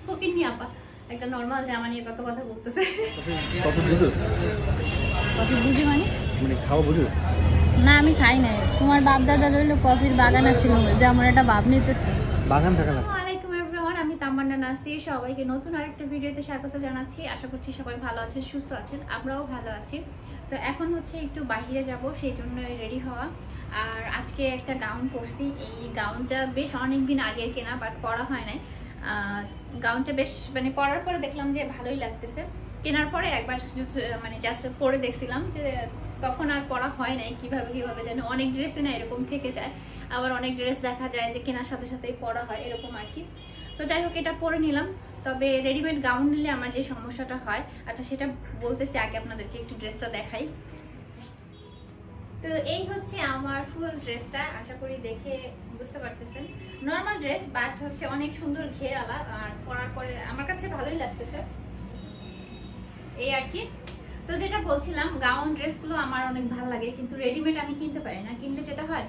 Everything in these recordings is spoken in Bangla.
ফকিন্নি আপা একটা নরমাল জামা নিয়ে কত কথা বলতেছে। কফি বুঝোস? কফি বুঝি মানে খাওয়া বুঝোস না? আমি খাই নাই। তোমার বাপ দাদা রইলো কফির বাগান আছে যেমন একটা ভাব নিতেছে বাগান থাকা না। ওয়ালাইকুম এভরিওয়ান, আমি তামান্না নাসির সবাইকে নতুন আরেকটা ভিডিওতে স্বাগত জানাচ্ছি। আশা করছি সবাই ভালো আছেন, সুস্থ আছেন, আমরাও ভালো আছি। তো এখন হচ্ছে একটু বাইরে যাব, সেই জন্য রেডি হওয়া। আর আজকে একটা গাউন পরছি। এই গাউনটা বেশ অনেকদিন আগের কেনা, বাট পরা হয় নাই। গাউনটা বেশ মানে পরার পরে দেখলাম যে ভালোই লাগতেছে। কেনার পরে একবার মানে জাস্ট পরে দেখছিলাম, যে তখন আর পরা হয় নাই। কিভাবে যেন অনেক ড্রেসে না এরকম থেকে যায়, আবার অনেক ড্রেস দেখা যায় যে কেনার সাথে সাথেই পরা হয়, এরকম আর কি। তো যাই হোক, এটা পরে নিলাম। তবে রেডিমেড গাউন নিলে আমার যে সমস্যাটা হয়, আচ্ছা সেটা বলতেছি, আগে আপনাদেরকে একটু ড্রেসটা দেখাই। তো এই হচ্ছে আমার ফুল ড্রেসটা, আশা করি দেখে বুঝতে পারতেছেন। নর্মাল ড্রেস, বাট হচ্ছে অনেক সুন্দর ঘেরালা, আর পরার পরে আমার কাছে ভালোই লাগতেছে এই আর কি। তো যেটা বলছিলাম, গাউন ড্রেসগুলো আমার অনেক ভালো লাগে, কিন্তু রেডিমেড আমি কিনতে পারি না। কিনলে যেটা হয়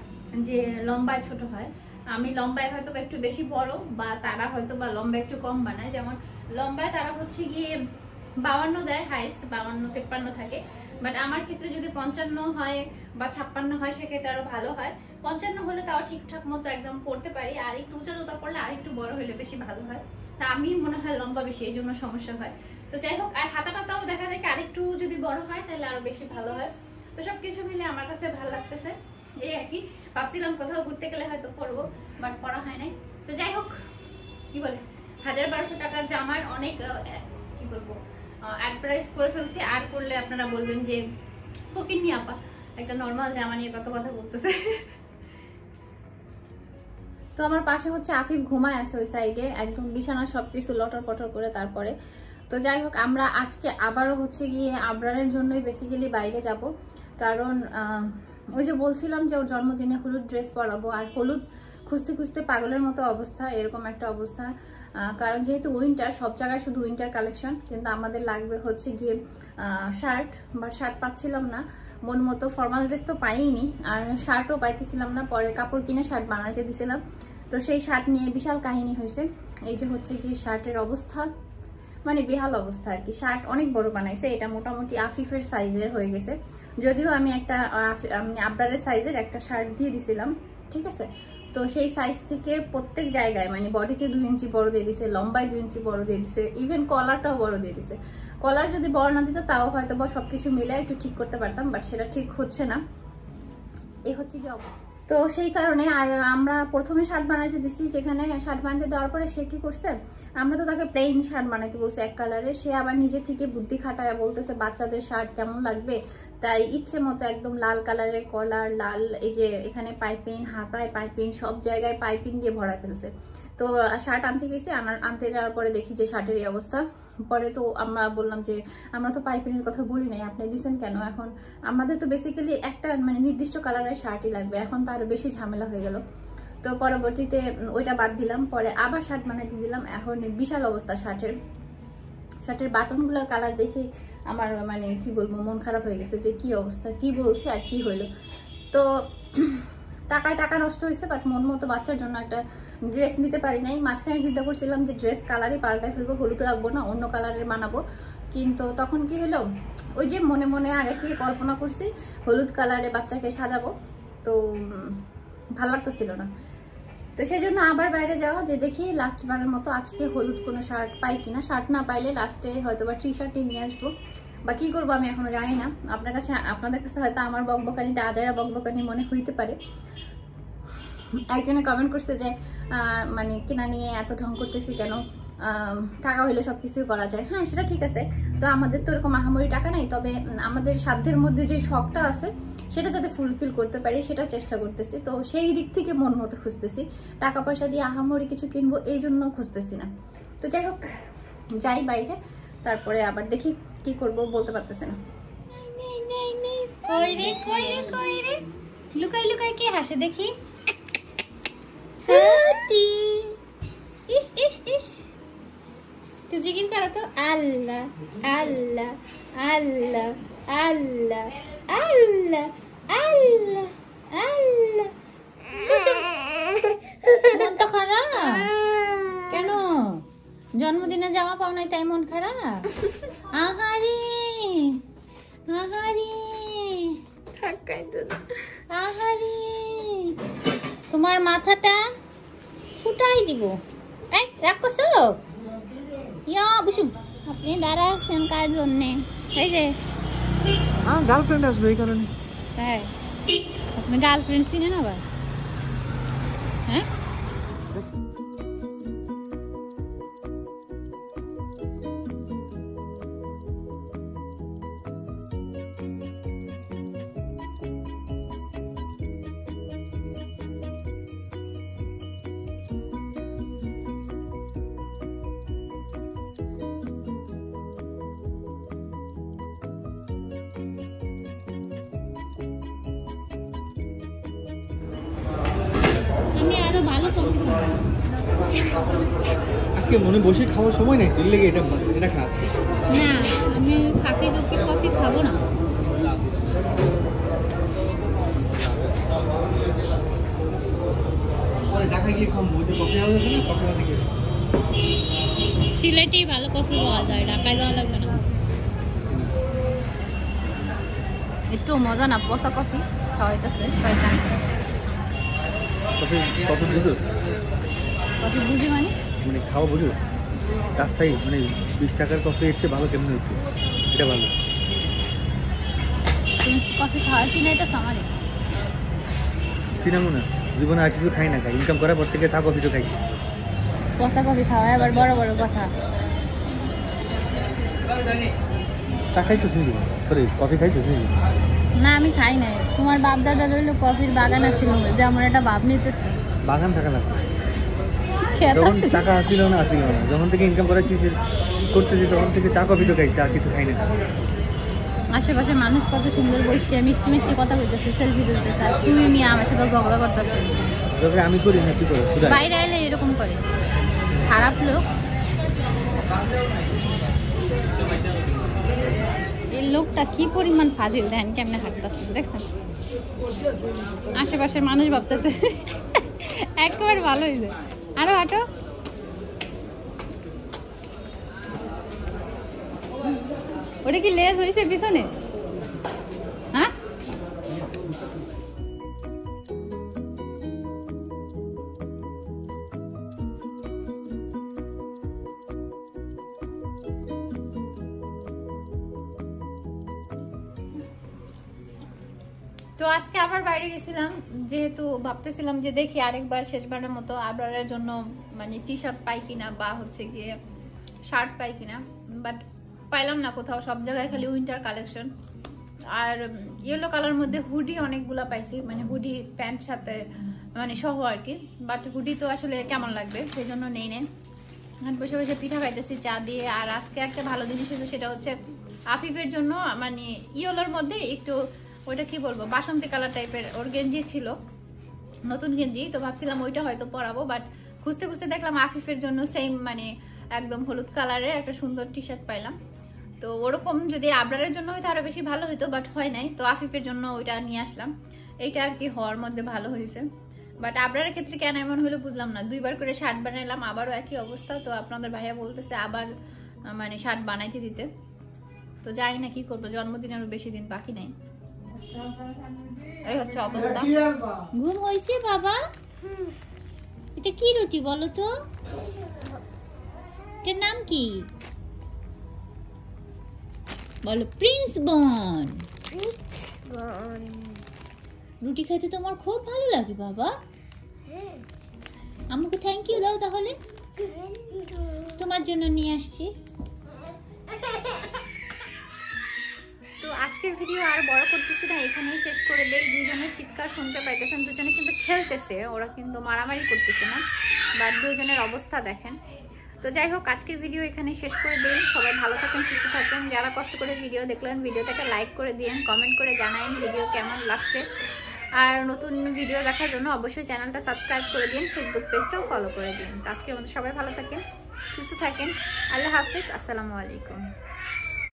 যে লম্বায় ছোট হয়। আমি লম্বায় হয়তো বা একটু বেশি বড়, বা তারা হয়তো বা লম্বা একটু কম বানায়। যেমন লম্বায় তারা হচ্ছে গিয়ে 52 দেয়, হাইস্ট 52-53 থাকে। বাট আমার ক্ষেত্রে যদি 55 হয় বা 56 হয়, সেক্ষেত্রে আরো ভালো হয়। 55 হলে তাও ঠিকঠাক মতো একদম পড়তে পারি, আর একটু উঁচা জুতা পড়লে আর একটু বড় হলে বেশি ভালো হয়। তা আমি মনে হয় লম্বা বেশি, এই জন্য সমস্যা হয়। তো যাই হোক, আর হাতাটাও দেখা যায় কি আরেকটু যদি বড় হয় তাহলে আরো বেশি ভালো হয়। তো সবকিছু মিলে আমার কাছে ভালো লাগতেছে এই আর কি। ভাবছিলাম কোথাও ঘুরতে গেলে হয়তো পরবো, বাট পরা হয় নাই। তো যাই হোক, কি বলে 1000-1200 টাকার জামার অনেক কি বলবো এক প্রাইস করে ফেলছি। আর করলে আপনারা বলবেন যে ফকিন্নি আপা একটা নর্মাল জামা নিয়ে কত কথা বলতেছে। তো আমার পাশে হচ্ছে আফিফ ঘুমায় আছে ওই সাইডে, একদম বিছানা সবকিছু লটর পটর করে। তারপরে তো যাই হোক, আমরা আজকে আবারও হচ্ছে গিয়ে আবরারের জন্যই বেসিক্যালি বাইরে যাব। কারণ ওই যে বলছিলাম যে ওর জন্মদিনে হলুদ ড্রেস পরাবো, আর হলুদ খুঁজতে খুঁজতে পাগলের মতো অবস্থা, এরকম একটা অবস্থা। কারণ যেহেতু উইন্টার, সব জায়গায় শুধু উইন্টার কালেকশন, কিন্তু আমাদের লাগবে হচ্ছে গিয়ে শার্ট, বা শার্ট পাচ্ছিলাম না মন মতো। ফর্মাল ড্রেস তো পাইনি, আর শার্টও পাইতেছিলাম না। পরে কাপড় কিনে শার্ট বানাতে দিছিলাম, তো সেই শার্ট নিয়ে বিশাল কাহিনী হয়েছে। এই যে হচ্ছে কি শার্টের অবস্থা, মানে বেহাল অবস্থা আর কি। শার্ট অনেক বড় বানাইছে, এটা মোটামুটি আফিফের সাইজের হয়ে গেছে। যদিও আমি একটা আবরারের সাইজের একটা শার্ট দিয়ে দিছিলাম, ঠিক আছে। তো সেই সাইজ থেকে প্রত্যেক জায়গায় মানে বডিতে 2 ইঞ্চি বড় দিয়ে দিছে, লম্বায় 2 ইঞ্চি বড় দিয়ে দিছে, ইভেন কলারটাও বড় দিয়ে দিছে। কলার যদি বড় না দিত তাও হয়তো বা সবকিছু মিলে একটু ঠিক করতে পারতাম, বাট সেটা ঠিক হচ্ছে না। এই হচ্ছে কি অবস্থা। তো সেই কারণে আর আমরা প্রথমে শার্ট বানাইতে দিচ্ছি, যেখানে শার্ট বানাতে দেওয়ার পরে সে কি করছে, আমরা তো তাকে প্লেন শার্ট বানাইতে বলছি এক কালারের, সে আবার নিজে থেকে বুদ্ধি খাটায় বলতেছে বাচ্চাদের শার্ট কেমন লাগবে, তাই ইচ্ছে মতো একদম লাল কালারের কলার, লাল এই যে এখানে পাইপিং, হাতায় পাইপিং, সব জায়গায় পাইপিং দিয়ে ভরা ফেলছে। তো শার্ট আনতে গেছি, আনতে যাওয়ার পরে দেখি যে শার্টের এই অবস্থা। পরে তো আমরা বললাম যে আমরা তো পাইপিংয়ের কথা বলি নাই, আপনি দিচ্ছেন কেন? এখন আমাদের তো বেসিক্যালি একটা মানে নির্দিষ্ট কালারের শার্টই লাগবে, এখন তো আরো বেশি ঝামেলা হয়ে গেল। তো পরবর্তীতে ওইটা বাদ দিলাম, পরে আবার শার্ট বানাইতে দিলাম। এখন বিশাল অবস্থা শার্টের বাটনগুলোর কালার দেখে আমার মানে কি বলবো, মন খারাপ হয়ে গেছে যে কি অবস্থা, কি বলছে আর কি হইলো। তো টাকায় টাকা নষ্ট হয়েছে, বাট মন মতো বাচ্চার জন্য একটা ড্রেস নিতে পারি নাই। মাঝখানে চিন্তা করছিলাম যে ড্রেস কালারই পাল্টাই ফেলবো, হলুদ রাখবো না, অন্য কালারের বানাবো। কিন্তু তখন কি হলো, ওই যে মনে মনে আগে থেকে কল্পনা করছি হলুদ কালারে বাচ্চাকে সাজাবো, তো ভাল লাগতেছিল না। তো সেই জন্য আবার বাইরে যাওয়া, যে দেখি লাস্ট বারের মতো আজকে হলুদ কোনো শার্ট পাই কিনা। শার্ট না পাইলে লাস্টে হয়তো বা টি শার্টই নিয়ে আসবো, বা কি করবো আমি এখনো জানি না। আপনাদের কাছে হয়তো আমার বকবকানিটা আজাইরা বকবকানি মনে হইতে পারে। একজনে কমেন্ট করছে যে মানে কেনা নিয়ে এত ঢং করতেছি কেন, টাকা হইলে সবকিছু করা যায়। হ্যাঁ, সেটা ঠিক আছে। তো আমাদের তো এরকম আহামরি টাকা নাই, তবে আমাদের সাধ্যের মধ্যে যে শখটা আছে সেটা যাতে ফুলফিল করতে পারি সেটা চেষ্টা করতেছি। তো সেই দিক থেকে মন মতো খুঁজতেছি, টাকা পয়সা দিয়ে আহামরি কিছু কিনবো এই জন্য খুঁজতেছি না। তো যাই হোক, যাই বাইরে, তারপরে আবার দেখি কি করব, বলতে পারতেছি না। লুকাই লুকাই কে হাসে দেখি? ইস ইস ইস, তো জিকির করা তো, আল্লাহ আল্লাহ আল্লাহ আল্লাহ আল্লাহ আল্লাহ আল্লাহ। মন তো খারাপ কেন? জন্মদিনে জামা পাও নাই তাই মন খারাপ? আহারে আহারে আহারে, তোমার মাথাটা ফুটাই দিব। এই রাগ করছো? ইয়া বসুন, আপনি দাঁড়া আছেন কার জন্যে? এই যে গার্লফ্রেন্ড আসবে এই কারণে। হ্যাঁ, আপনি গার্লফ্রেন্ড চিনেন আবার? হ্যাঁ, আমি আরো ভালো কফি খাবো। আজকে মনে বসে খাওয়ার সময় নেই, তুই লেগে এটা খা আজকে। না, আমি ফাঁকে চোখে কফি খাবো না। ঢাকায় গিয়ে খাবো, ওই যে কফি হাউস আছে না, কফি হাউসে গিয়ে। সিলেটেই ভালো কফি পাওয়া যায়, ঢাকায় যাওয়া লাগবে না। একটু মজা না, পচা কফি খাওয়াইতেছে শয়তান। কফি কফি বুঝোস? কফি বুঝি মানে? মানে খাওয়া বুঝোস? রাস্তায় মানে 20 টাকার কফি এর চেয়ে ভালো কেমন হইতো? এটা ভালো। তুমি কফি খাওয়া চিনাইতেছ আমারে? চিনামো না, জীবনে আর কিছু খাই না, খাই ইনকাম করার পর থেকে চা কফি তো খাইছি। পচা কফি খাওয়া আবার বড় বড় কথা। চা খাইছিস নিজে? সরি, কফি খাইছিস নিজে? না, আমি খাই নাই। তোমার বাপ দাদা রইলো কফির বাগান আসছিল, যে আমার একটা ভাব নিতেছে। বাগান থাকা লাগবে। যখন টাকা আসিল না, যখন থেকে ইনকাম করেছি করতেছি তখন থেকে চা কফি তো খাইছি, আর কিছু খাই না। আশেপাশে মানুষ কত সুন্দর বসে মিষ্টি মিষ্টি কথা কইতেছে, সেলফি তুলতেছে, আর তুমি নিয়ে আমার সাথে ঝগড়া করতেছে। যখন আমি করি না, কি করো? বাইরে এলে এরকম করে, খারাপ লোক। এই লোকটা কি পরিমাণ ফাজিল, দেখেন কেমনে হাঁটতেছে, দেখছেন? আশেপাশের মানুষ ভাবতেছে একেবারে ভালো হয়েছে। আরো হাঁটো। ওটা কি লেজ হয়েছে পিছনে? হ্যাঁ, তো আজকে আবার বাইরে গেছিলাম, যেহেতু ভাবতেছিলাম যে দেখি আরেকবার শেষবারের মতো আবরারের জন্য মানে টি শার্ট পাই কিনা বা হচ্ছে গিয়ে শার্ট পাই কিনা, বাট পাইলাম না কোথাও। সব জায়গায় খালি উইন্টার কালেকশন। আর ইয়েলো কালার মধ্যে হুডি অনেকগুলা পাইছি, মানে হুডি প্যান্ট সাথে মানে সহ আর কি। বাট হুডি তো আসলে কেমন লাগবে, সেই জন্য নেই নেই। বসে বসে পিঠা খাইতেছি চা দিয়ে। আর আজকে একটা ভালো জিনিস হয়েছে, সেটা হচ্ছে আফিফের জন্য মানে ইয়েলোর মধ্যে একটু ওইটা কি বলবো, বাসন্তী কালার টাইপের ওর গেঞ্জি ছিল, নতুন গেঞ্জি। তো ভাবছিলাম ওইটা হয়তো পরাবো, বাট খুঁজতে খুঁজতে দেখলাম আফিফের জন্য সেম মানে একদম হলুদ কালারের একটা সুন্দর টি শার্ট পাইলাম। তো ওরকম যদি আবরারের জন্য হয়তো আরো বেশি ভালো হতো, বাট হয় নাই। তো আফিফের জন্য ওইটা নিয়ে আসলাম। এইটা আর কি হওয়ার মধ্যে ভালো হয়েছে। বাট আবরারের ক্ষেত্রে কেন এমন হলো বুঝলাম না। 2 বার করে শার্ট বানাইলাম, আবারও একই অবস্থা। তো আপনাদের ভাইয়া বলতেছে আবার মানে শার্ট বানাইতে দিতে। তো জানি না কি করবো, জন্মদিনেরও বেশি দিন বাকি নাই। এই হচ্ছে অবস্থা। ঘুম হয়েছে বাবা? এটা কি রুটি বলো তো? এটার নাম কি বলো? প্রিন্স বন। রুটি খাইতে তোমার খুব ভালো লাগে বাবা? আমাকে থ্যাংক ইউ দাও তাহলে। তোমার জন্য নিয়ে আসছি। তো আজকের ভিডিও আর বড় করতেছি না, এখানেই শেষ করে দেই। দুজনের চিৎকার শুনতে পাইতেছেন, দুজনে কিন্তু খেলতেছে, ওরা কিন্তু মারামারি করতেছে না। বাট দুজনের অবস্থা দেখেন। তো যাই হোক, আজকের ভিডিও এখানে শেষ করে দিন। সবাই ভালো থাকেন, সুস্থ থাকেন। যারা কষ্ট করে ভিডিও দেখলেন, ভিডিওটাকে লাইক করে দিন, কমেন্ট করে জানাইন ভিডিও কেমন লাগছে। আর নতুন ভিডিও দেখার জন্য অবশ্যই চ্যানেলটা সাবস্ক্রাইব করে দিন, ফেসবুক পেজটাও ফলো করে দিন। তো আজকের মতো সবাই ভালো থাকেন, সুস্থ থাকেন। আল্লাহ হাফিজ, আসসালামু আলাইকুম।